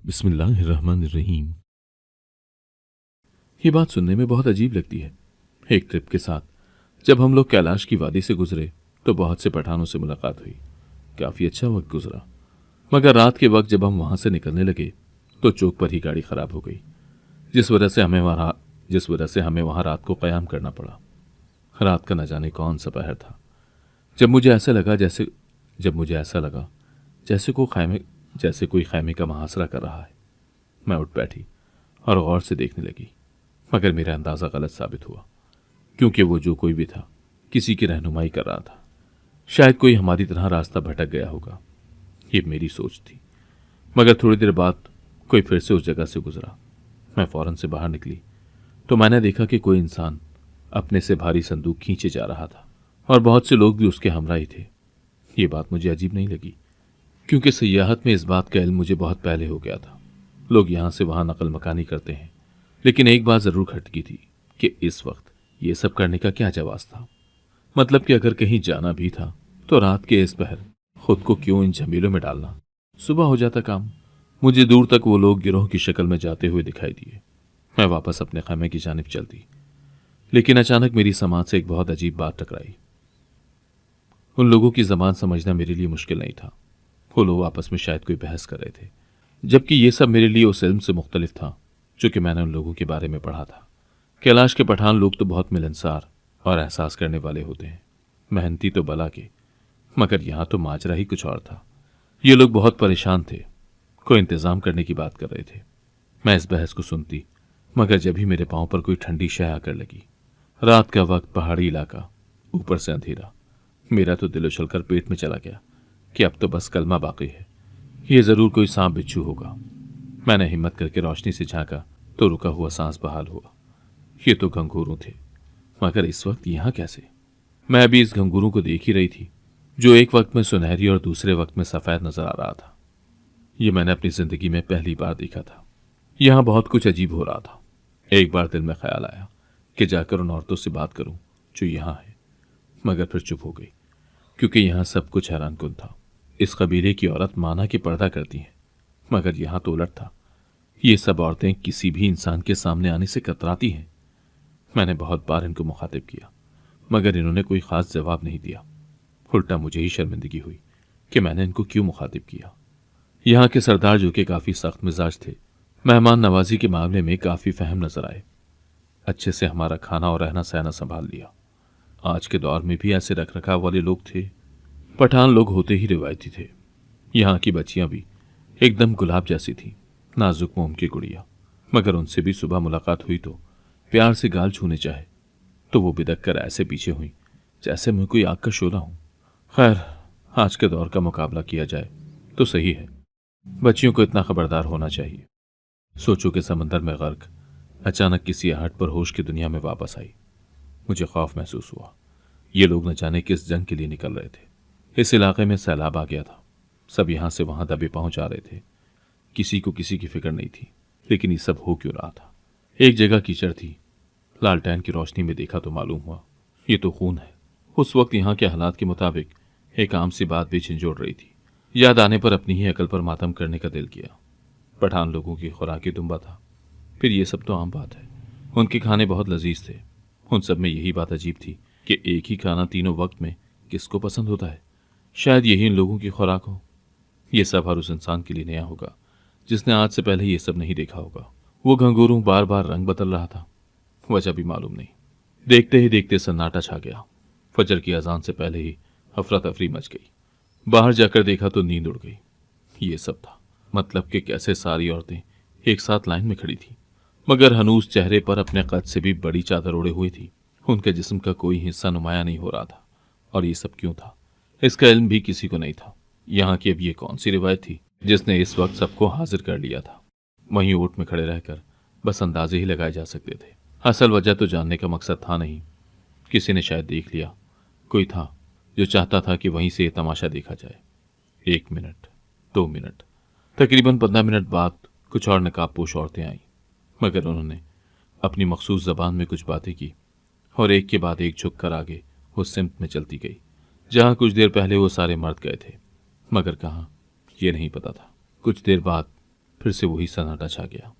बिस्मिल्लाहिर्रहमानिर्रहीम। ये बात सुनने में बहुत अजीब लगती है। एक ट्रिप के साथ जब हम लोग कैलाश की वादी से गुजरे तो बहुत से पठानों से मुलाकात हुई। काफ़ी अच्छा वक्त गुजरा, मगर रात के वक्त जब हम वहाँ से निकलने लगे तो चौक पर ही गाड़ी खराब हो गई, जिस वजह से हमें वहाँ रात को क़याम करना पड़ा। रात का न जाने कौन सा पहर था जब मुझे ऐसा लगा जैसे कोई खैमे का मुहासरा कर रहा है। मैं उठ बैठी और गौर से देखने लगी, मगर मेरा अंदाज़ा गलत साबित हुआ, क्योंकि वो जो कोई भी था किसी की रहनुमाई कर रहा था। शायद कोई हमारी तरह रास्ता भटक गया होगा, ये मेरी सोच थी। मगर थोड़ी देर बाद कोई फिर से उस जगह से गुजरा। मैं फौरन से बाहर निकली तो मैंने देखा कि कोई इंसान अपने से भारी संदूक खींचे जा रहा था और बहुत से लोग भी उसके हमरा ही थे। ये बात मुझे अजीब नहीं लगी, क्योंकि सयाहत में इस बात का इल्म मुझे बहुत पहले हो गया था। लोग यहाँ से वहाँ नकल मकानी करते हैं, लेकिन एक बात ज़रूर खटकी थी कि इस वक्त ये सब करने का क्या जवाब था। मतलब कि अगर कहीं जाना भी था तो रात के इस पहर खुद को क्यों इन झमेलों में डालना। सुबह हो जाता काम। मुझे दूर तक वो लोग गिरोह की शक्ल में जाते हुए दिखाई दिए। मैं वापस अपने खैमे की जानिब चल दी, लेकिन अचानक मेरी समाज से एक बहुत अजीब बात टकराई। उन लोगों की ज़बान समझना मेरे लिए मुश्किल नहीं था। वो लोग आपस में शायद कोई बहस कर रहे थे, जबकि ये सब मेरे लिए उस इल्म से मुख्तलिफ था जो कि मैंने उन लोगों के बारे में पढ़ा था। कैलाश के पठान लोग तो बहुत मिलनसार और एहसास करने वाले होते हैं, मेहनती तो भला के, मगर यहाँ तो माजरा ही कुछ और था। ये लोग बहुत परेशान थे, कोई इंतज़ाम करने की बात कर रहे थे। मैं इस बहस को सुनती, मगर जब ही मेरे पाँव पर कोई ठंडी शय आकर लगी। रात का वक्त, पहाड़ी इलाका, ऊपर से अंधेरा। मेरा तो दिल उछलकर पेट में चला गया कि अब तो बस कलमा बाकी है। ये ज़रूर कोई सांप बिच्छू होगा। मैंने हिम्मत करके रोशनी से झांका तो रुका हुआ सांस बहाल हुआ। ये तो घंघोरू थे, मगर इस वक्त यहाँ कैसे? मैं अभी इस घंघोरू को देख ही रही थी, जो एक वक्त में सुनहरी और दूसरे वक्त में सफ़ेद नजर आ रहा था। ये मैंने अपनी जिंदगी में पहली बार देखा था। यहाँ बहुत कुछ अजीब हो रहा था। एक बार दिल में ख्याल आया कि जाकर उन औरतों से बात करूं जो यहाँ है, मगर फिर चुप हो गई, क्योंकि यहाँ सब कुछ हैरानकुन था। इस कबीले की औरत माना कि पर्दा करती हैं, मगर यहाँ तो उलट था। ये सब औरतें किसी भी इंसान के सामने आने से कतराती हैं। मैंने बहुत बार इनको मुखातिब किया, मगर इन्होंने कोई खास जवाब नहीं दिया। उल्टा मुझे ही शर्मिंदगी हुई कि मैंने इनको क्यों मुखातिब किया। यहाँ के सरदार, जो कि काफ़ी सख्त मिजाज थे, मेहमान नवाजी के मामले में काफ़ी फहम नजर आए। अच्छे से हमारा खाना और रहना सहना संभाल लिया। आज के दौर में भी ऐसे रख रखाव वाले लोग थे। पठान लोग होते ही रिवायती थे। यहाँ की बच्चियां भी एकदम गुलाब जैसी थी, नाजुक मोम की गुड़िया। मगर उनसे भी सुबह मुलाकात हुई तो प्यार से गाल छूने चाहे तो वो बिदक कर ऐसे पीछे हुई जैसे मैं कोई आग का शोला हूं। खैर, आज के दौर का मुकाबला किया जाए तो सही है, बच्चियों को इतना खबरदार होना चाहिए। सोचो कि समंदर में गर्क अचानक किसी आहट पर होश की दुनिया में वापस आई। मुझे खौफ महसूस हुआ। ये लोग न जाने किस जंग के लिए निकल रहे थे। इस इलाके में सैलाब आ गया था। सब यहां से वहां दबे पहुंच आ रहे थे। किसी को किसी की फिक्र नहीं थी, लेकिन ये सब हो क्यों रहा था? एक जगह कीचड़ थी। लालटेन की रोशनी में देखा तो मालूम हुआ ये तो खून है। उस वक्त यहाँ के हालात के मुताबिक एक आम सी बात भी झंझोड़ रही थी। याद आने पर अपनी ही अकल पर मातम करने का दिल किया। पठान लोगों की खुराकी दुम्बा था, फिर ये सब तो आम बात है। उनके खाने बहुत लजीज थे। उन सब में यही बात अजीब थी कि एक ही खाना तीनों वक्त में किसको पसंद होता है। शायद यही इन लोगों की खुराक हो। ये सब हर उस इंसान के लिए नया होगा जिसने आज से पहले ये सब नहीं देखा होगा। वो घंघोरू बार बार रंग बदल रहा था, वजह भी मालूम नहीं। देखते ही देखते सन्नाटा छा गया। फजर की अजान से पहले ही अफरा तफरी मच गई। बाहर जाकर देखा तो नींद उड़ गई। ये सब था, मतलब कि कैसे सारी औरतें एक साथ लाइन में खड़ी थी, मगर हनूस चेहरे पर अपने कद से भी बड़ी चादर ओढ़े हुई थी। उनके जिस्म का कोई हिस्सा नुमाया नहीं हो रहा था। और ये सब क्यों था, इसका इल्म भी किसी को नहीं था। यहाँ की अब ये कौन सी रिवायत थी जिसने इस वक्त सबको हाजिर कर लिया था? वहीं ऊँट में खड़े रहकर बस अंदाजे ही लगाए जा सकते थे। असल वजह तो जानने का मकसद था नहीं। किसी ने शायद देख लिया। कोई था जो चाहता था कि वहीं से ये तमाशा देखा जाए। 1 मिनट, 2 मिनट, तकरीबन 15 मिनट बाद कुछ और नकाबपोश औरतें आईं, मगर उन्होंने अपनी मखसूस ज़बान में कुछ बातें की और एक के बाद एक झुक कर आगे उस सिमत में चलती गई जहाँ कुछ देर पहले वो सारे मर्द गए थे। मगर कहाँ, ये नहीं पता था। कुछ देर बाद फिर से वही सन्नाटा छा गया।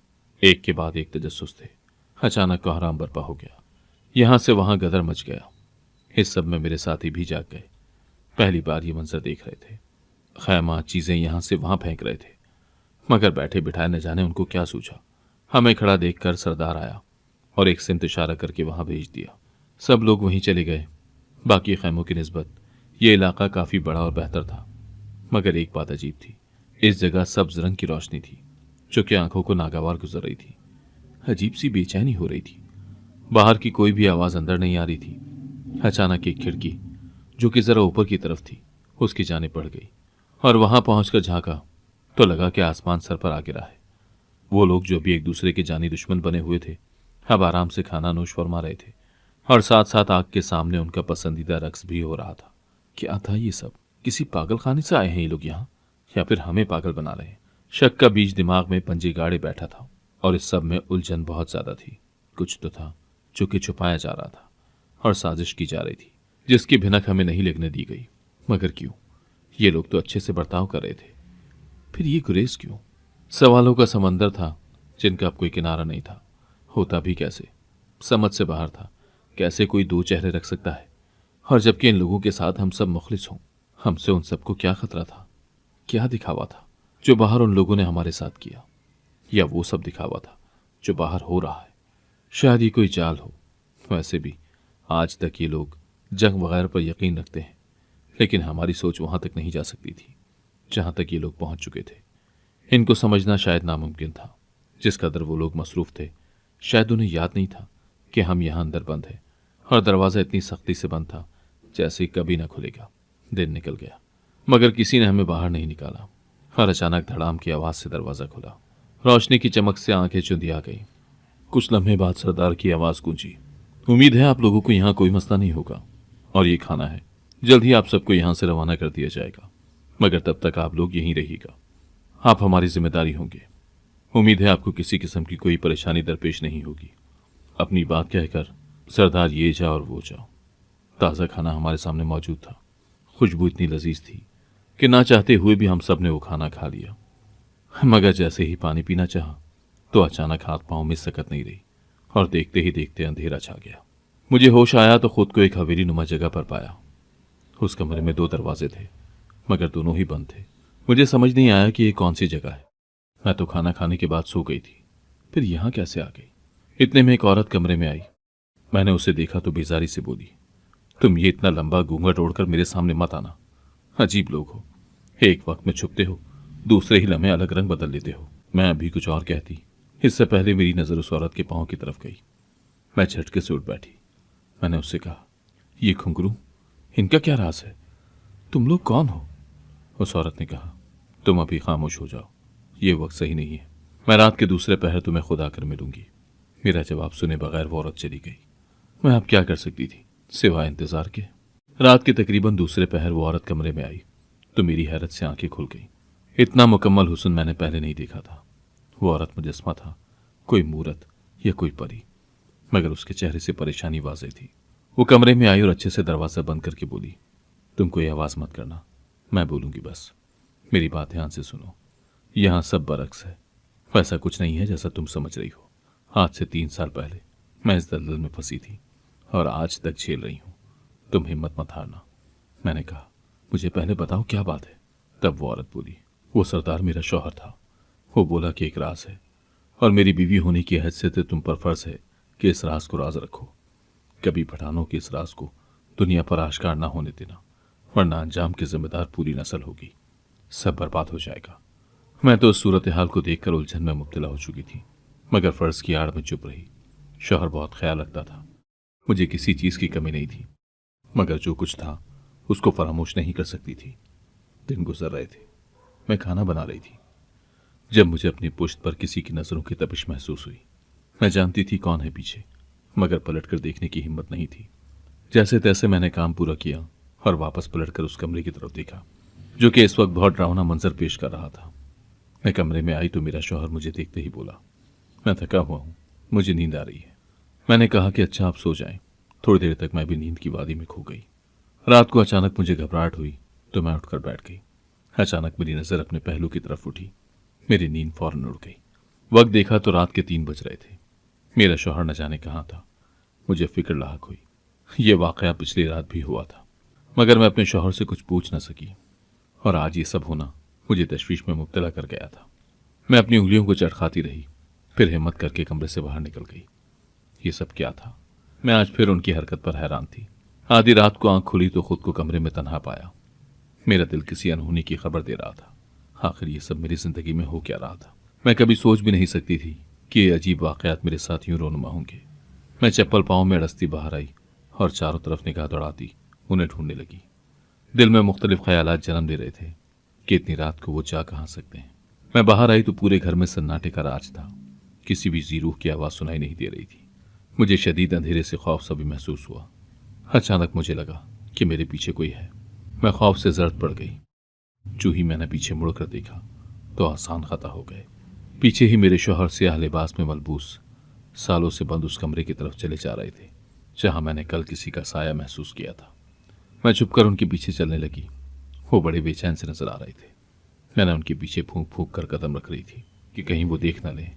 एक के बाद एक तजस्सुस थे। अचानक कोहराम बर्पा हो गया। यहां से वहां गदर मच गया। इस सब में मेरे साथी भी जाग गए। पहली बार ये मंजर देख रहे थे। खैमा चीजें यहां से वहां फेंक रहे थे, मगर बैठे बिठाए न जाने उनको क्या सूझा। हमें खड़ा देखकर सरदार आया और एक सिमत इशारा करके वहां भेज दिया। सब लोग वहीं चले गए। बाकी खैमों की निस्बत ये इलाका काफी बड़ा और बेहतर था, मगर एक बात अजीब थी। इस जगह सब्ज रंग की रोशनी थी जो कि आंखों को नागवार गुजर रही थी। अजीब सी बेचैनी हो रही थी। बाहर की कोई भी आवाज अंदर नहीं आ रही थी। अचानक एक खिड़की जो कि जरा ऊपर की तरफ थी उसकी जानिब बढ़ गई और वहां पहुंचकर झांका तो लगा कि आसमान सर पर आ गिरा है। वो लोग जो भी एक दूसरे के जानी दुश्मन बने हुए थे अब आराम से खाना नोश फरमा रहे थे और साथ साथ आग के सामने उनका पसंदीदा रक्स भी हो रहा था। क्या था ये सब? किसी पागल खाने से आए हैं ये लोग यहाँ, या फिर हमें पागल बना रहे हैं? शक का बीज दिमाग में पंजे गाड़े बैठा था और इस सब में उलझन बहुत ज्यादा थी। कुछ तो था जो कि छुपाया जा रहा था और साजिश की जा रही थी जिसकी भिनक हमें नहीं लगने दी गई। मगर क्यों? ये लोग तो अच्छे से बर्ताव कर रहे थे, फिर ये गुरेज क्यों? सवालों का समंदर था जिनका अब कोई किनारा नहीं था। होता भी कैसे? समझ से बाहर था। कैसे कोई दो चेहरे रख सकता है? और जबकि इन लोगों के साथ हम सब मुखलिस हों, हमसे उन सबको क्या खतरा था? क्या दिखावा था जो बाहर उन लोगों ने हमारे साथ किया? या वो सब दिखावा था जो बाहर हो रहा है? शायद ये कोई चाल हो। वैसे भी आज तक ये लोग जंग वगैरह पर यकीन रखते हैं, लेकिन हमारी सोच वहां तक नहीं जा सकती थी जहां तक ये लोग पहुंच चुके थे। इनको समझना शायद नामुमकिन था। जिस कदर वो लोग मसरूफ थे, शायद उन्हें याद नहीं था कि हम यहां अंदर बंद हैं और दरवाज़ा इतनी सख्ती से बंद था जैसे कभी न खुलेगा। दिन निकल गया मगर किसी ने हमें बाहर नहीं निकाला और अचानक धड़ाम की आवाज़ से दरवाज़ा खुला। रोशनी की चमक से आंखें चुंधिया गई। कुछ लम्हे बाद सरदार की आवाज़ गूंजी, उम्मीद है आप लोगों को यहाँ कोई मसला नहीं होगा और ये खाना है, जल्द ही आप सबको यहाँ से रवाना कर दिया जाएगा, मगर तब तक आप लोग यहीं रहिएगा। आप हमारी जिम्मेदारी होंगे। उम्मीद है आपको किसी किस्म की कोई परेशानी दरपेश नहीं होगी। अपनी बात कहकर सरदार ये जाओ और वो जाओ। ताज़ा खाना हमारे सामने मौजूद था। खुशबू इतनी लजीज थी कि ना चाहते हुए भी हम सब ने वो खाना खा लिया। मगर जैसे ही पानी पीना चाहा तो अचानक हाथ पांव में सकत नहीं रही और देखते ही देखते अंधेरा छा गया। मुझे होश आया तो खुद को एक हवेली नुमा जगह पर पाया। उस कमरे में दो दरवाजे थे मगर दोनों ही बंद थे। मुझे समझ नहीं आया कि ये कौन सी जगह है। मैं तो खाना खाने के बाद सो गई थी, फिर यहां कैसे आ गई? इतने में एक औरत कमरे में आई। मैंने उसे देखा तो बेजारी से बोली, तुम ये इतना लंबा घूंघट ओढ़कर मेरे सामने मत आना। अजीब लोग हो, एक वक्त में छुपते हो, दूसरे ही लम्हे अलग रंग बदल लेते हो। मैं अभी कुछ और कहती, इससे पहले मेरी नजर उस औरत के पांव की तरफ गई। मैं झटके से उठ बैठी। मैंने उससे कहा, ये घुंघरू, इनका क्या राज है? तुम लोग कौन हो? उस औरत ने कहा, तुम अभी खामोश हो जाओ, ये वक्त सही नहीं है। मैं रात के दूसरे पहर तुम्हें खुद आकर मिलूंगी। मेरा जवाब सुने बगैर वो औरत चली गई। मैं अब क्या कर सकती थी सिवाय इंतजार के। रात के तकरीबन दूसरे पहर वो औरत कमरे में आई तो मेरी हैरत से आंखें खुल गई। इतना मुकम्मल हुस्न मैंने पहले नहीं देखा था। वो औरत मुजस्मा था, कोई मूरत या कोई परी, मगर उसके चेहरे से परेशानी वाज़ेह थी। वो कमरे में आई और अच्छे से दरवाज़ा बंद करके बोली, तुम कोई आवाज़ मत करना, मैं बोलूंगी बस। मेरी बात ध्यान से सुनो। यहाँ सब बरक्स है, वैसा कुछ नहीं है जैसा तुम समझ रही हो। आज से 3 साल पहले मैं इस दलदल में फंसी थी और आज तक झेल रही हूँ। तुम हिम्मत मत हारना। मैंने कहा, मुझे पहले बताओ क्या बात है। तब वो औरत बोली, वो सरदार मेरा शौहर था। वो बोला कि एक राज है और मेरी बीवी होने की हैसियत तुम पर फर्ज है कि इस राज को राज रखो। कभी पठानों के इस राज को दुनिया पर आश्कार ना होने देना, वरना अंजाम की जिम्मेदार पूरी नस्ल होगी। सब बर्बाद हो जाएगा। मैं तो उस सूरत हाल को देखकर उलझन में मुब्तला हो चुकी थी, मगर फर्ज की आड़ में चुप रही। शौहर बहुत ख्याल रखता था, मुझे किसी चीज की कमी नहीं थी, मगर जो कुछ था उसको फरामोश नहीं कर सकती थी। दिन गुजर रहे थे, मैं खाना बना रही थी जब मुझे अपनी पुश्त पर किसी की नजरों की तपिश महसूस हुई। मैं जानती थी कौन है पीछे, मगर पलटकर देखने की हिम्मत नहीं थी। जैसे तैसे मैंने काम पूरा किया और वापस पलटकर उस कमरे की तरफ देखा जो कि इस वक्त बहुत डरावना मंजर पेश कर रहा था। मैं कमरे में आई तो मेरा शौहर मुझे देखते ही बोला, मैं थका हुआ हूं, मुझे नींद आ रही है। मैंने कहा कि अच्छा आप सो जाएं। थोड़ी देर तक मैं भी नींद की वादी में खो गई। रात को अचानक मुझे घबराहट हुई तो मैं उठकर बैठ गई। अचानक मेरी नजर अपने पहलू की तरफ उठी। मेरी नींद फौरन उड़ गई। वक्त देखा तो रात के 3 बज रहे थे। मेरा शौहर न जाने कहाँ था। मुझे फिक्र लाहक हुई। ये वाकया पिछली रात भी हुआ था, मगर मैं अपने शौहर से कुछ पूछ न सकी, और आज ये सब होना मुझे तशवीश में मुब्तला कर गया था। मैं अपनी उंगलियों को चटखाती रही, फिर हिम्मत करके कमरे से बाहर निकल गई। ये सब क्या था? मैं आज फिर उनकी हरकत पर हैरान थी। आधी रात को आंख खुली तो खुद को कमरे में तन्हा पाया। मेरा दिल किसी अनहोनी की खबर दे रहा था। आखिर ये सब मेरी जिंदगी में हो क्या रहा था? मैं कभी सोच भी नहीं सकती थी कि ये अजीब वाकयात मेरे साथ यूं रोनुमा होंगे। मैं चप्पल पाँव में अड़सती बाहर आई और चारों तरफ निगाह दौड़ाती उन्हें ढूंढने लगी। दिल में मुख्तलिफ ख्यालात जन्म ले रहे थे कि इतनी रात को वो जा कहाँ सकते हैं। मैं बाहर आई तो पूरे घर में सन्नाटे का राज था। किसी भी जी रूह की आवाज़ सुनाई नहीं दे रही थी। मुझे शदीद अंधेरे से खौफ सा भी महसूस हुआ। अचानक मुझे लगा कि मेरे पीछे कोई है। मैं खौफ से जर्द पड़ गई। जो ही मैंने पीछे मुड़कर देखा तो आसान खता हो गए। पीछे ही मेरे शौहर स्याह लिबास में मलबूस सालों से बंद उस कमरे की तरफ चले जा रहे थे जहां मैंने कल किसी का साया महसूस किया था। मैं छुपकर उनके पीछे चलने लगी। वो बड़े बेचैन से नजर आ रहे थे। मैंने उनके पीछे फूंक फूंक कर कदम रख रही थी कि कहीं वो देख न लें।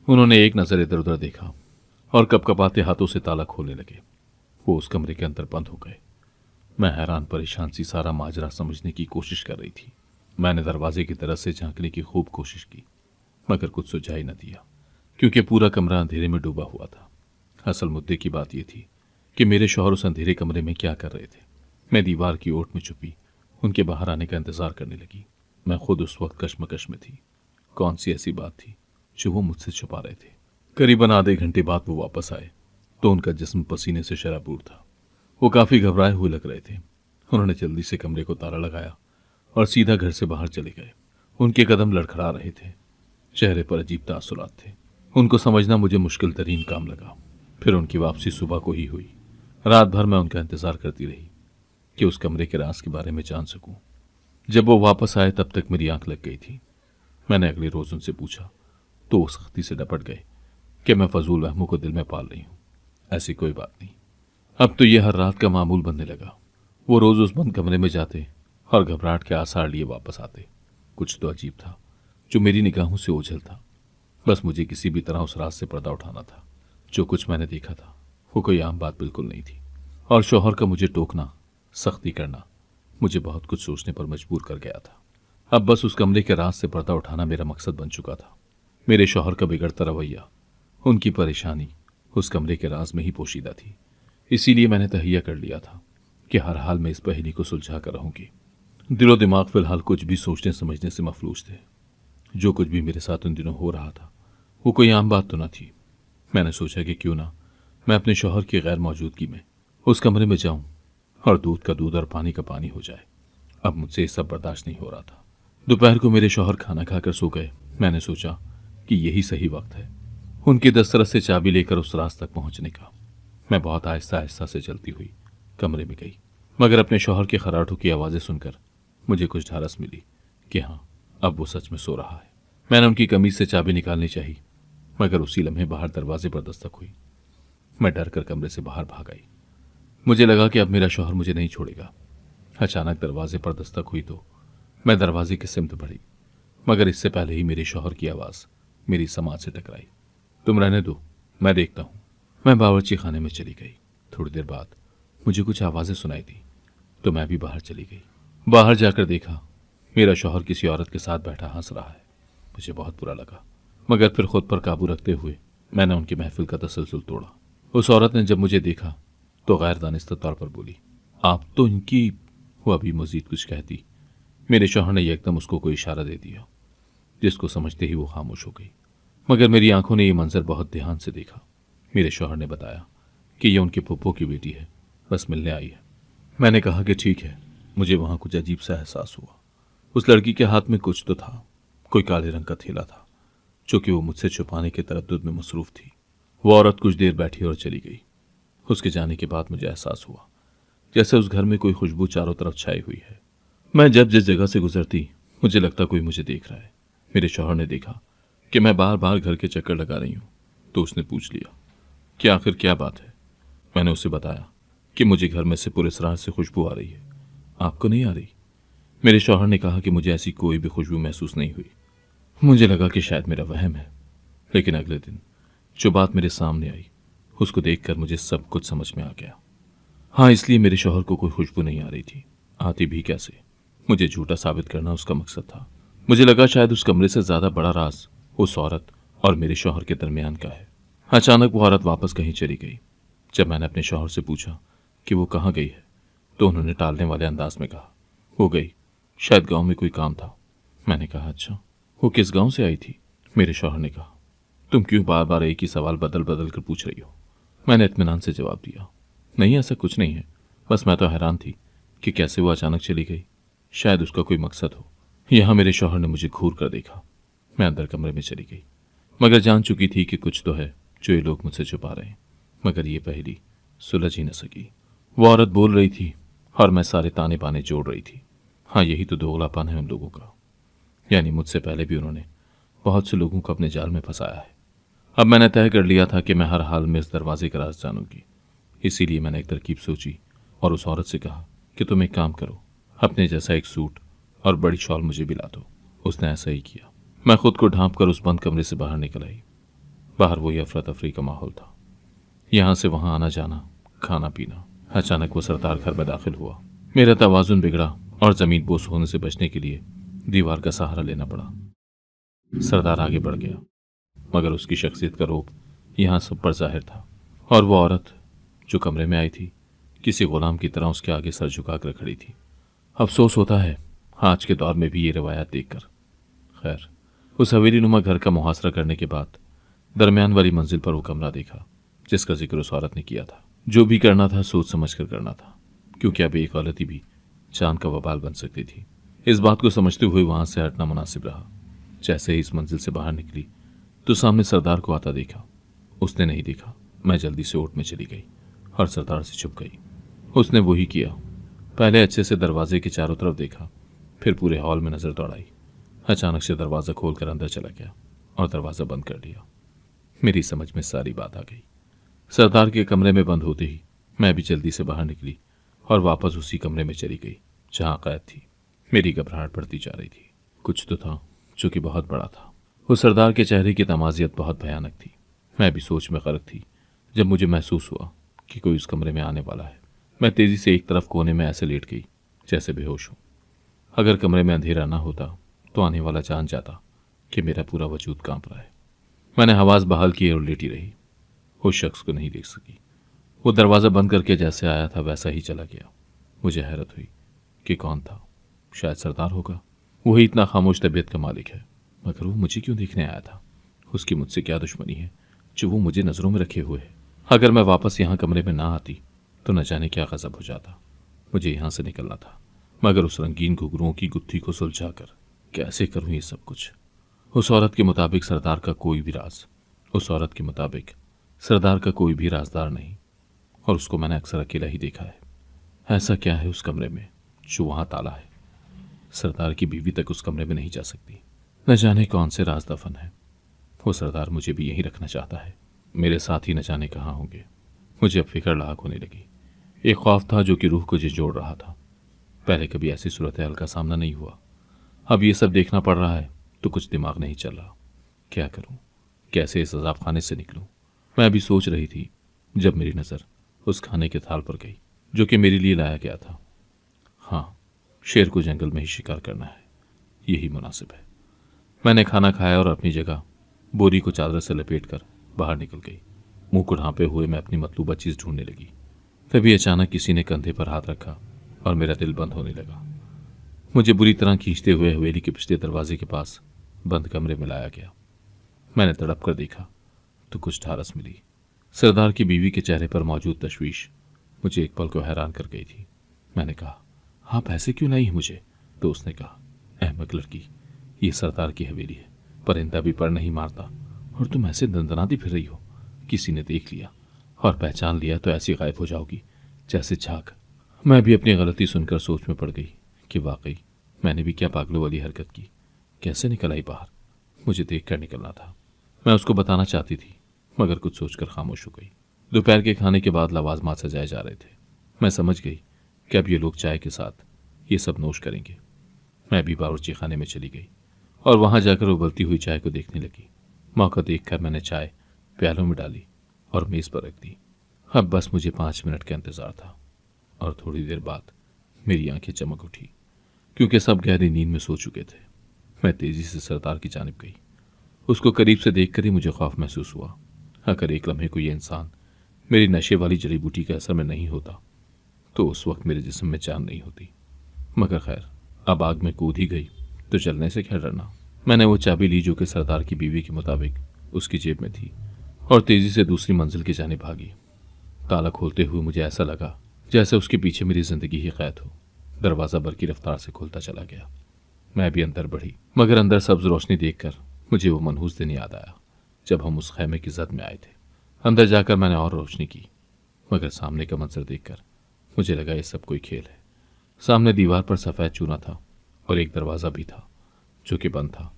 उन्होंने एक नज़र इधर उधर देखा और कपकपाते हाथों से ताला खोलने लगे। वो उस कमरे के अंदर बंद हो गए। मैं हैरान परेशान सी सारा माजरा समझने की कोशिश कर रही थी। मैंने दरवाजे की तरफ से झांकने की खूब कोशिश की, मगर कुछ सुझाई न दिया, क्योंकि पूरा कमरा अंधेरे में डूबा हुआ था। असल मुद्दे की बात यह थी कि मेरे शौहर उस अंधेरे कमरे में क्या कर रहे थे। मैं दीवार की ओट में छुपी उनके बाहर आने का इंतजार करने लगी। मैं खुद उस वक्त कश्मकश में थी। कौन सी ऐसी बात थी जो वो मुझसे छुपा रहे थे? करीबन आधे घंटे बाद वो वापस आए तो उनका जिस्म पसीने से शराबूर था। वो काफी घबराए हुए लग रहे थे। उन्होंने जल्दी से कमरे को ताला लगाया और सीधा घर से बाहर चले गए। उनके कदम लड़खड़ा रहे थे। चेहरे पर अजीब तासुरात थे। उनको समझना मुझे मुश्किल तरीन काम लगा। फिर उनकी वापसी सुबह को ही हुई। रात भर मैं उनका इंतजार करती रही कि उस कमरे के राज के बारे में जान सकूं। जब वो वापस आए तब तक मेरी आंख लग गई थी। मैंने अगले रोज उनसे पूछा तो वो सख्ती से डपट गए कि मैं फजूल वहमों को दिल में पाल रही हूं। ऐसी कोई बात नहीं। अब तो ये हर रात का मामूल बनने लगा। वो रोज उस बंद कमरे में जाते और घबराहट के आसार लिए वापस आते। कुछ तो अजीब था जो मेरी निगाहों से ओझल था। बस मुझे किसी भी तरह उस रात से पर्दा उठाना था। जो कुछ मैंने देखा था वो कोई आम बात बिल्कुल नहीं थी, और शौहर का मुझे टोकना, सख्ती करना मुझे बहुत कुछ सोचने पर मजबूर कर गया था। अब बस उस कमरे के राज से पर्दा उठाना मेरा मकसद बन चुका था। मेरे शौहर का बिगड़ता रवैया, उनकी परेशानी उस कमरे के राज में ही पोशीदा थी। इसीलिए मैंने तहैया कर लिया था कि हर हाल में इस पहेली को सुलझा कर रहूंगी। दिलो दिमाग फिलहाल कुछ भी सोचने समझने से मफलूज थे। जो कुछ भी मेरे साथ उन दिनों हो रहा था वो कोई आम बात तो न थी। मैंने सोचा कि क्यों ना मैं अपने शौहर की गैर मौजूदगी में उस कमरे में जाऊं और दूध का दूध और पानी का पानी हो जाए। अब मुझसे ये सब बर्दाश्त नहीं हो रहा था। दोपहर को मेरे शौहर खाना खाकर सो गए। मैंने सोचा कि यही सही वक्त है उनकी दस्तरस से चाबी लेकर उस रात तक पहुंचने का। मैं बहुत आहिस्ता आहिस्ता से चलती हुई कमरे में गई, मगर अपने शौहर के खराटों की आवाज़ें सुनकर मुझे कुछ ढारस मिली कि हाँ, अब वो सच में सो रहा है। मैंने उनकी कमीज से चाबी निकालनी चाहिए, मगर उसी लम्हे बाहर दरवाजे पर दस्तक हुई। मैं डर कर कमरे से बाहर भाग आई। मुझे लगा कि अब मेरा शौहर मुझे नहीं छोड़ेगा। अचानक दरवाजे पर दस्तक हुई तो मैं दरवाजे की सिमत बढ़ी, मगर इससे पहले ही मेरे शौहर की आवाज़ मेरी समाज से टकराई। तुम रहने दो, मैं देखता हूँ। मैं बावर्ची खाने में चली गई। थोड़ी देर बाद मुझे कुछ आवाज़ें सुनाई दी तो मैं भी बाहर चली गई। बाहर जाकर देखा मेरा शौहर किसी औरत के साथ बैठा हंस रहा है। मुझे बहुत बुरा लगा, मगर फिर खुद पर काबू रखते हुए मैंने उनकी महफिल का तसलसल तोड़ा। उस औरत ने जब मुझे देखा तो गैर दानिस्ता तौर पर बोली, आप तो इनकी। वो अभी मजीद कुछ कहती, मेरे शौहर ने एकदम उसको कोई इशारा दे दिया, जिसको समझते ही वो खामोश हो गई। मगर मेरी आंखों ने यह मंजर बहुत ध्यान से देखा। मेरे शौहर ने बताया कि यह उनके फूफो की बेटी है, बस मिलने आई है। मैंने कहा कि ठीक है। मुझे वहां कुछ अजीब सा एहसास हुआ। उस लड़की के हाथ में कुछ तो था, कोई काले रंग का थैला था जो कि वो मुझसे छुपाने के तरद्दुद में मसरूफ थी। वो औरत कुछ देर बैठी और चली गई। उसके जाने के बाद मुझे एहसास हुआ जैसे उस घर में कोई खुशबू चारों तरफ छाई हुई है। मैं जब जिस जगह से गुजरती मुझे लगता कोई मुझे देख रहा है। मेरे शौहर ने देखा कि मैं बार बार घर के चक्कर लगा रही हूँ तो उसने पूछ लिया कि आखिर क्या बात है। मैंने उसे बताया कि मुझे घर में से पुरस्कार से खुशबू आ रही है, आपको नहीं आ रही? मेरे शौहर ने कहा कि मुझे ऐसी कोई भी खुशबू महसूस नहीं हुई। मुझे लगा कि शायद मेरा वहम है, लेकिन अगले दिन जो बात मेरे सामने आई उसको देखकर मुझे सब कुछ समझ में आ गया। हाँ, इसलिए मेरे शौहर को कोई खुशबू नहीं आ रही थी। आती भी कैसे? मुझे झूठा साबित करना उसका मकसद था। मुझे लगा शायद उस कमरे से ज्यादा बड़ा राज उस औरत और मेरे शौहर के दरमियान का है। अचानक वो औरत वापस कहीं चली गई। जब मैंने अपने शौहर से पूछा कि वो कहाँ गई है तो उन्होंने टालने वाले अंदाज में कहा, वो गई, शायद गांव में कोई काम था। मैंने कहा, अच्छा, वो किस गांव से आई थी? मेरे शौहर ने कहा, तुम क्यों बार बार एक ही सवाल बदल बदल कर पूछ रही हो? मैंने इत्मीनान से जवाब दिया, नहीं, ऐसा कुछ नहीं है, बस मैं तो हैरान थी कि कैसे वो अचानक चली गई। शायद उसका कोई मकसद हो। यहां मेरे शौहर ने मुझे घूर कर देखा। मैं अंदर कमरे में चली गई, मगर जान चुकी थी कि कुछ तो है जो ये लोग मुझसे छुपा रहे हैं, मगर ये पहेली सुलझ ही न सकी। वो औरत बोल रही थी और मैं सारे ताने बाने जोड़ रही थी। हाँ, यही तो दोगलापन है उन लोगों का, यानी मुझसे पहले भी उन्होंने बहुत से लोगों को अपने जाल में फंसाया है। अब मैंने तय कर लिया था कि मैं हर हाल में इस दरवाजे का राज जानूंगी। इसीलिए मैंने एक तरकीब सोची और उस औरत से कहा कि तुम एक काम करो, अपने जैसा एक सूट और बड़ी शॉल मुझे भी ला दो। उसने ऐसा ही किया। मैं खुद को ढांप कर उस बंद कमरे से बाहर निकल आई। बाहर वही अफरा तफरी का माहौल था, यहां से वहां आना जाना, खाना पीना। अचानक वो सरदार घर में दाखिल हुआ। मेरा तवाजुन बिगड़ा और जमीन बोस होने से बचने के लिए दीवार का सहारा लेना पड़ा। सरदार आगे बढ़ गया, मगर उसकी शख्सियत का रोब यहां सब पर जाहिर था। और वो औरत जो कमरे में आई थी किसी गुलाम की तरह उसके आगे सर झुकाकर खड़ी थी। अफसोस होता है आज के दौर में भी ये रवायत देखकर। खैर, उस हवेली नुमा घर का मुहासरा करने के बाद दरमियान वाली मंजिल पर वो कमरा देखा जिसका जिक्र उस औरत ने किया था। जो भी करना था सोच समझ कर करना था, क्योंकि अब एक गलती भी जान का वबाल बन सकती थी। इस बात को समझते हुए वहां से हटना मुनासिब रहा। जैसे ही इस मंजिल से बाहर निकली तो सामने सरदार को आता देखा। उसने नहीं देखा। मैं जल्दी से ओट में चली गई और सरदार से छुप गई। उसने वही किया। पहले अच्छे से दरवाजे के चारों तरफ देखा, फिर पूरे हॉल में नजर दौड़ाई। अचानक से दरवाजा खोलकर अंदर चला गया और दरवाजा बंद कर दिया। मेरी समझ में सारी बात आ गई। सरदार के कमरे में बंद होते ही मैं भी जल्दी से बाहर निकली और वापस उसी कमरे में चली गई जहां कैद थी। मेरी घबराहट बढ़ती जा रही थी। कुछ तो था जो कि बहुत बड़ा था। उस सरदार के चेहरे की तमाजियत बहुत भयानक थी। मैं भी सोच में गर्क थी जब मुझे महसूस हुआ कि कोई उस कमरे में आने वाला है। मैं तेजी से एक तरफ कोने में ऐसे लेट गई जैसे बेहोश हूं। अगर कमरे में अंधेरा ना होता तो आने वाला जान जाता कि मेरा पूरा वजूद कांप रहा है। मैंने हवास बहाल की और लेटी रही। उस शख्स को नहीं देख सकी। वो दरवाज़ा बंद करके जैसे आया था वैसा ही चला गया। मुझे हैरत हुई कि कौन था। शायद सरदार होगा। वही इतना खामोश तबीयत का मालिक है, मगर वो मुझे क्यों देखने आया था? उसकी मुझसे क्या दुश्मनी है जो वो मुझे नज़रों में रखे हुए है? अगर मैं वापस यहाँ कमरे में ना आती तो न जाने क्या गज़ब हो जाता। मुझे यहाँ से निकलना था, मगर उस रंगीन घुघरुओं की गुत्थी को सुलझाकर कैसे करूँ ये सब कुछ? उस औरत के मुताबिक सरदार का कोई भी राज, उस औरत के मुताबिक सरदार का कोई भी राजदार नहीं, और उसको मैंने अक्सर अकेला ही देखा है। ऐसा क्या है उस कमरे में जो वहां ताला है? सरदार की बीवी तक उस कमरे में नहीं जा सकती। न जाने कौन से राज दफन है। वो सरदार मुझे भी यहीं रखना चाहता है। मेरे साथ ही न जाने कहाँ होंगे। मुझे अब फिक्र लाक होने लगी। एक खौफ था जो कि रूह को झिझोड़ रहा था। पहले कभी ऐसी सूरत हाल का सामना नहीं हुआ। अब ये सब देखना पड़ रहा है तो कुछ दिमाग नहीं चल रहा। क्या करूं? कैसे इस अजाब खाने से निकलूं? मैं अभी सोच रही थी जब मेरी नज़र उस खाने के थाल पर गई जो कि मेरे लिए लाया गया था। हाँ, शेर को जंगल में ही शिकार करना है, यही मुनासिब है। मैंने खाना खाया और अपनी जगह बोरी को चादर से लपेटकर बाहर निकल गई। मुंह को ढांपे हुए मैं अपनी मतलूबा चीज़ ढूंढने लगी। तभी अचानक किसी ने कंधे पर हाथ रखा और मेरा दिल बंद होने लगा। मुझे बुरी तरह खींचते हुए हवेली के पिछले दरवाजे के पास बंद कमरे में लाया गया। मैंने तड़प कर देखा तो कुछ ढारस मिली। सरदार की बीवी के चेहरे पर मौजूद तशवीश मुझे एक पल को हैरान कर गई थी। मैंने कहा, आप ऐसे क्यों लाई मुझे? तो उसने कहा, अहमक लड़की, ये सरदार की हवेली है, परिंदा भी पर नहीं मारता और तुम ऐसे दंदनाती फिर रही हो। किसी ने देख लिया और पहचान लिया तो ऐसी गायब हो जाओगी जैसे झाग। मैं भी अपनी गलती सुनकर सोच में पड़ गई कि वाकई मैंने भी क्या पागलों वाली हरकत की। कैसे निकल आई बाहर? मुझे देख कर निकलना था। मैं उसको बताना चाहती थी मगर कुछ सोचकर खामोश हो गई। दोपहर के खाने के बाद लवाजमात सजाए जा रहे थे। मैं समझ गई कि अब ये लोग चाय के साथ ये सब नोश करेंगे। मैं भी बावर्ची खाने में चली गई और वहां जाकर उबलती हुई चाय को देखने लगी। मौका देखकर मैंने चाय प्यालों में डाली और मेज पर रख दी। अब बस मुझे 5 मिनट का इंतजार था और थोड़ी देर बाद मेरी आंखें चमक उठी, क्योंकि सब गहरी नींद में सो चुके थे। मैं तेजी से सरदार की जानिब गई। उसको करीब से देखकर ही मुझे खौफ महसूस हुआ। अगर एक लम्हे को यह इंसान मेरी नशे वाली जड़ी बूटी के असर में नहीं होता तो उस वक्त मेरे जिस्म में जान नहीं होती। मगर खैर, अब आग में कूद ही गई तो जलने से क्या डरना। मैंने वो चाबी ली जो कि सरदार की बीवी के मुताबिक उसकी जेब में थी और तेजी से दूसरी मंजिल की जानिब भागी। ताला खोलते हुए मुझे ऐसा लगा जैसे उसके पीछे मेरी जिंदगी ही कैद हो। दरवाजा बरकी रफ्तार से खुलता चला गया। मैं भी अंदर बढ़ी, मगर अंदर सब्ज रोशनी देखकर मुझे वो मनहूस दिन याद आया जब हम उस खैमे की जद में आए थे। अंदर जाकर मैंने और रोशनी की, मगर सामने का मंजर देखकर मुझे लगा ये सब कोई खेल है। सामने दीवार पर सफ़ेद चूना था और एक दरवाज़ा भी था जो कि बंद था,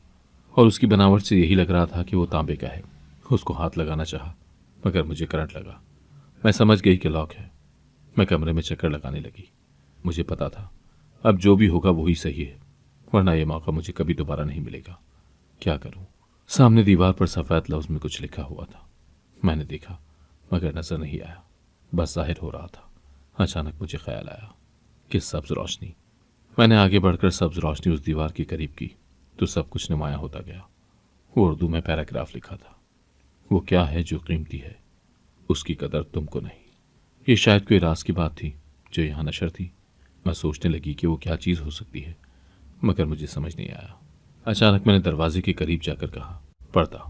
और उसकी बनावट से यही लग रहा था कि वो तांबे का है। उसको हाथ लगाना चाहा, मगर मुझे करंट लगा। मैं समझ गई कि लॉक है। मैं कमरे में चक्कर लगाने लगी। मुझे पता था अब जो भी होगा वही सही है, वरना यह मौका मुझे कभी दोबारा नहीं मिलेगा। क्या करूं? सामने दीवार पर सफ़ेद लफ्ज़ में कुछ लिखा हुआ था। मैंने देखा, मगर नजर नहीं आया, बस जाहिर हो रहा था। अचानक मुझे ख्याल आया कि सब्ज रोशनी। मैंने आगे बढ़कर सब्ज रोशनी उस दीवार के करीब की तो सब कुछ नुमाया होता गया। वो उर्दू में पैराग्राफ लिखा था, वो क्या है जो कीमती है, उसकी कदर तुमको नहीं। ये शायद कोई राज की बात थी जो यहाँ नशर थी। मैं सोचने लगी कि वो क्या चीज़ हो सकती है, मगर मुझे समझ नहीं आया। अचानक मैंने दरवाजे के करीब जाकर कहा, पर्दा।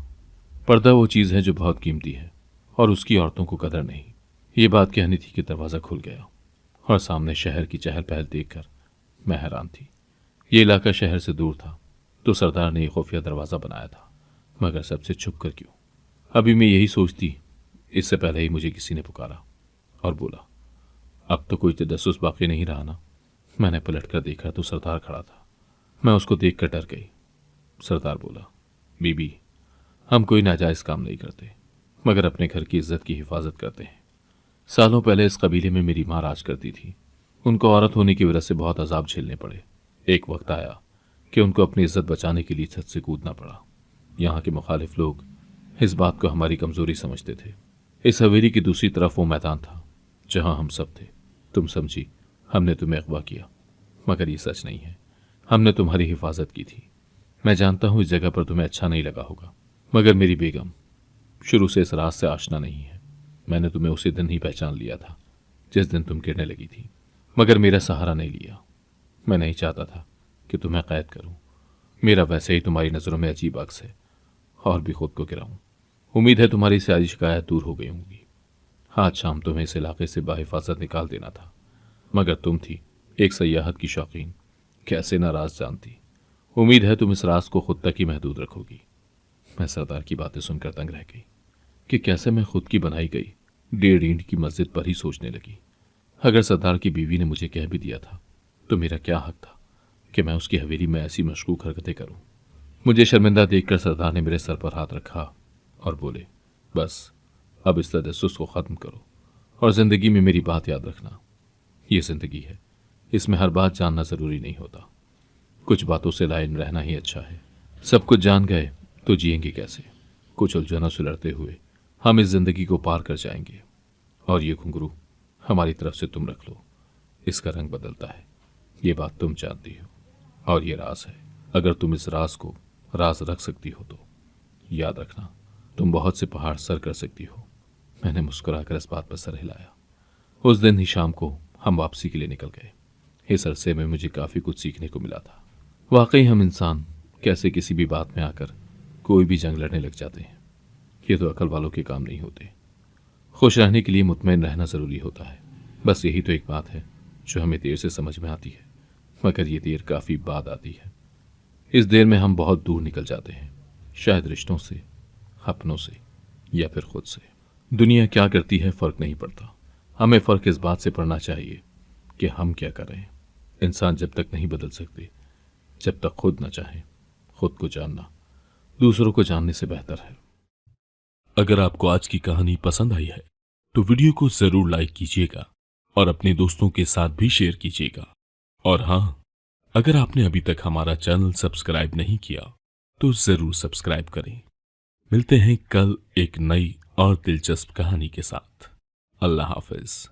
पर्दा वो चीज़ है जो बहुत कीमती है और उसकी औरतों को कदर नहीं। ये बात कहनी थी कि दरवाज़ा खुल गया और सामने शहर की चहल पहल देखकर मैं हैरान थी। ये इलाका शहर से दूर था तो सरदार ने खुफिया दरवाज़ा बनाया था, मगर सबसे छुप कर क्यों? अभी मैं यही सोचती, इससे पहले ही मुझे किसी ने पुकारा और बोला, अब तो कोई तजस्सुस बाकी नहीं रहा ना? मैंने पलट कर देखा तो सरदार खड़ा था। मैं उसको देखकर डर गई। सरदार बोला, बीबी, हम कोई नाजायज़ काम नहीं करते, मगर अपने घर की इज्जत की हिफाजत करते हैं। सालों पहले इस कबीले में मेरी माँ राज करती थी। उनको औरत होने की वजह से बहुत अजाब झेलने पड़े। एक वक्त आया कि उनको अपनी इज्जत बचाने के लिए छत से कूदना पड़ा। यहाँ के मुखालिफ लोग इस बात को हमारी कमजोरी समझते थे। इस हवेली की दूसरी तरफ वो मैदान था जहाँ हम सब थे। तुम समझी हमने तुम्हें अगवा किया, मगर ये सच नहीं है। हमने तुम्हारी हिफाजत की थी। मैं जानता हूँ इस जगह पर तुम्हें अच्छा नहीं लगा होगा, मगर मेरी बेगम शुरू से इस राज से आशना नहीं है। मैंने तुम्हें उसी दिन ही पहचान लिया था जिस दिन तुम गिरने लगी थी, मगर मेरा सहारा नहीं लिया। मैं नहीं चाहता था कि तुम्हें कैद करूं। मेरा वैसे ही तुम्हारी नज़रों में अजीब अक्स है और भी खुद को गिराऊं। उम्मीद है तुम्हारी सारी शिकायत दूर हो गई होंगी। आज शाम तुम्हें इस इलाके से बाहिफाजत निकाल देना था, मगर तुम थी एक सयाहत की शौकीन, कैसे ना राज जानती। उम्मीद है तुम इस राज को खुद तक ही महदूद रखोगी। मैं सरदार की बातें सुनकर तंग रह गई कि कैसे मैं खुद की बनाई गई 1.5 ईंट की मस्जिद पर ही सोचने लगी। अगर सरदार की बीवी ने मुझे कह भी दिया था तो मेरा क्या हक था कि मैं उसकी हवेली में ऐसी मशकूक हरकतें करूं। मुझे शर्मिंदा देखकर सरदार ने मेरे सर पर हाथ रखा और बोले, बस अब इस तजस्सुस को ख़त्म करो और ज़िंदगी में मेरी बात याद रखना। ये ज़िंदगी है, इसमें हर बात जानना ज़रूरी नहीं होता। कुछ बातों से लाइन रहना ही अच्छा है। सब कुछ जान गए तो जिएंगे कैसे? कुछ उलझनों से लड़ते हुए हम इस ज़िंदगी को पार कर जाएंगे। और ये घुंघरू हमारी तरफ से तुम रख लो, इसका रंग बदलता है, ये बात तुम जानती हो, और ये राज है। अगर तुम इस राज को राज रख सकती हो तो याद रखना, तुम बहुत से पहाड़ सर कर सकती हो। मैंने मुस्कुराकर इस बात पर सर हिलाया। उस दिन ही शाम को हम वापसी के लिए निकल गए। इस अरसे में मुझे काफ़ी कुछ सीखने को मिला था। वाकई हम इंसान कैसे किसी भी बात में आकर कोई भी जंग लड़ने लग जाते हैं। ये तो अकल वालों के काम नहीं होते। खुश रहने के लिए मुतमईन रहना ज़रूरी होता है। बस यही तो एक बात है जो हमें देर से समझ में आती है, मगर ये देर काफ़ी बाद आती है। इस देर में हम बहुत दूर निकल जाते हैं, शायद रिश्तों से, अपनों से, या फिर खुद से। दुनिया क्या करती है फ़र्क नहीं पड़ता। हमें फ़र्क इस बात से पड़ना चाहिए कि हम क्या कर रहे हैं। इंसान जब तक नहीं बदल सकते जब तक खुद न चाहें। खुद को जानना दूसरों को जानने से बेहतर है। अगर आपको आज की कहानी पसंद आई है तो वीडियो को जरूर लाइक कीजिएगा और अपने दोस्तों के साथ भी शेयर कीजिएगा। और हाँ, अगर आपने अभी तक हमारा चैनल सब्सक्राइब नहीं किया तो जरूर सब्सक्राइब करें। मिलते हैं कल एक नई और दिलचस्प कहानी के साथ। अल्लाह हाफिज।